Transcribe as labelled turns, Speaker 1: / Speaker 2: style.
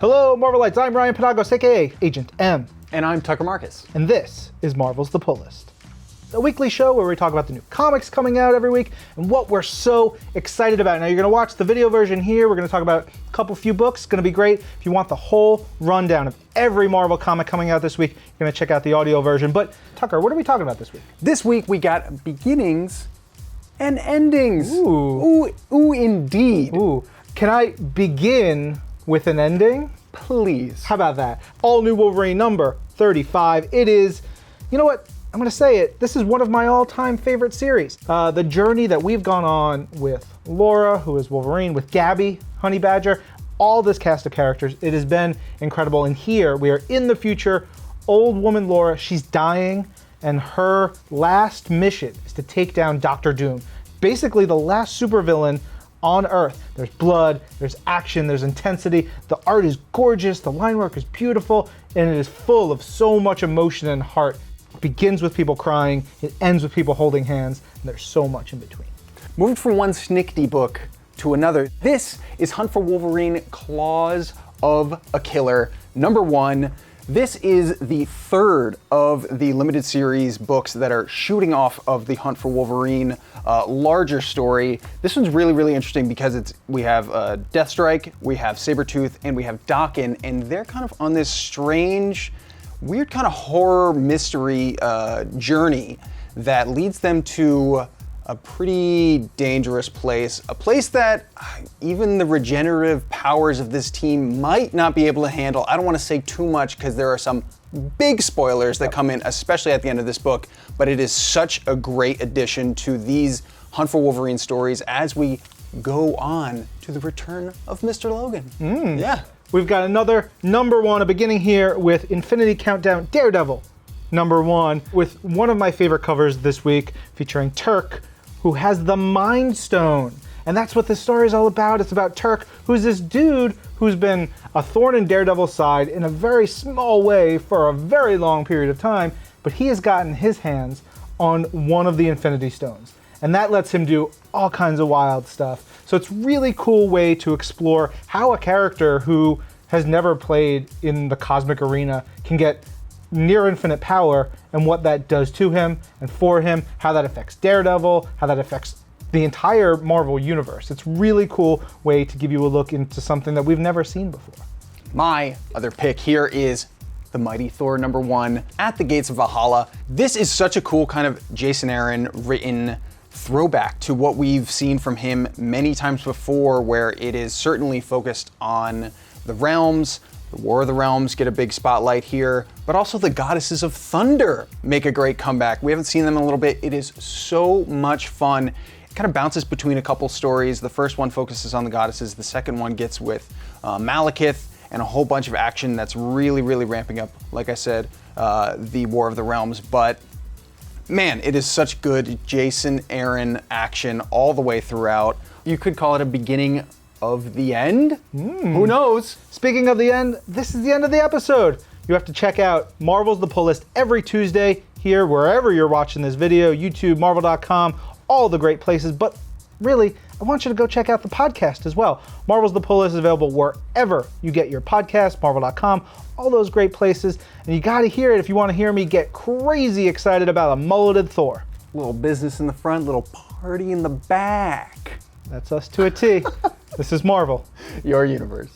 Speaker 1: Hello, Marvelites. I'm Ryan Penagos, aka Agent M.
Speaker 2: And I'm Tucker Marcus.
Speaker 1: And this is Marvel's The Pull List, a weekly show where we talk about the new comics coming out every week and what we're so excited about. Now, you're going to watch the video version here. We're going to talk about a few books. It's going to be great. If you want the whole rundown of every Marvel comic coming out this week, you're going to check out the audio version. But, Tucker, what are we talking about this week?
Speaker 2: This week we got beginnings and endings.
Speaker 1: Ooh.
Speaker 2: Ooh, indeed.
Speaker 1: Ooh. Can I begin with an ending?
Speaker 2: Please.
Speaker 1: How about that? All new Wolverine number 35. It is, you know what? I'm going to say it. This is one of my all-time favorite series. The journey that we've gone on with Laura, who is Wolverine, with Gabby, Honey Badger, all this cast of characters. It has been incredible. And here we are in the future. Old woman Laura, she's dying, and her last mission is to take down Dr. Doom. Basically the last supervillain on Earth. There's blood, there's action, there's intensity. The art is gorgeous, the line work is beautiful, and it is full of so much emotion and heart. It begins with people crying, it ends with people holding hands, and there's so much in between.
Speaker 2: Moving from one snickety book to another, this is Hunt for Wolverine, Claws of a Killer, number 1. This is the third of the limited series books that are shooting off of the Hunt for Wolverine larger story. This one's really, really interesting because we have Deathstrike, we have Sabretooth, and we have Daken, and they're kind of on this strange, weird kind of horror mystery journey that leads them to a pretty dangerous place, a place that even the regenerative powers of this team might not be able to handle. I don't want to say too much because there are some big spoilers that come in, especially at the end of this book, but it is such a great addition to these Hunt for Wolverine stories as we go on to the return of Mr. Logan. Yeah.
Speaker 1: We've got another number 1, a beginning here with Infinity Countdown Daredevil, number 1, with one of my favorite covers this week featuring Turk, who has the Mind Stone. And that's what this story is all about. It's about Turk, who's this dude who's been a thorn in Daredevil's side in a very small way for a very long period of time, but he has gotten his hands on one of the Infinity Stones. And that lets him do all kinds of wild stuff. So it's a really cool way to explore how a character who has never played in the cosmic arena can get near infinite power and what that does to him and for him, how that affects Daredevil, how that affects the entire Marvel universe. It's a really cool way to give you a look into something that we've never seen before.
Speaker 2: My other pick here is the Mighty Thor number 1, At the Gates of Valhalla. This is such a cool kind of Jason Aaron written throwback to what we've seen from him many times before, where it is certainly focused on the realms. The War of the Realms get a big spotlight here, but also the Goddesses of Thunder make a great comeback. We haven't seen them in a little bit. It is so much fun. It kind of bounces between a couple stories. The first one focuses on the goddesses. The second one gets with Malekith and a whole bunch of action that's really, really ramping up, like I said, the War of the Realms. But man, it is such good Jason Aaron action all the way throughout. You could call it a beginning of the end? Who knows?
Speaker 1: Speaking of the end, this is the end of the episode. You have to check out Marvel's The Pull List every Tuesday here, wherever you're watching this video, YouTube, Marvel.com, all the great places. But really, I want you to go check out the podcast as well. Marvel's The Pull List is available wherever you get your podcast, Marvel.com, all those great places. And you got to hear it if you want to hear me get crazy excited about a mulleted Thor.
Speaker 2: Little business in the front, little party in the back.
Speaker 1: That's us to a T. This is Marvel,
Speaker 2: Your universe.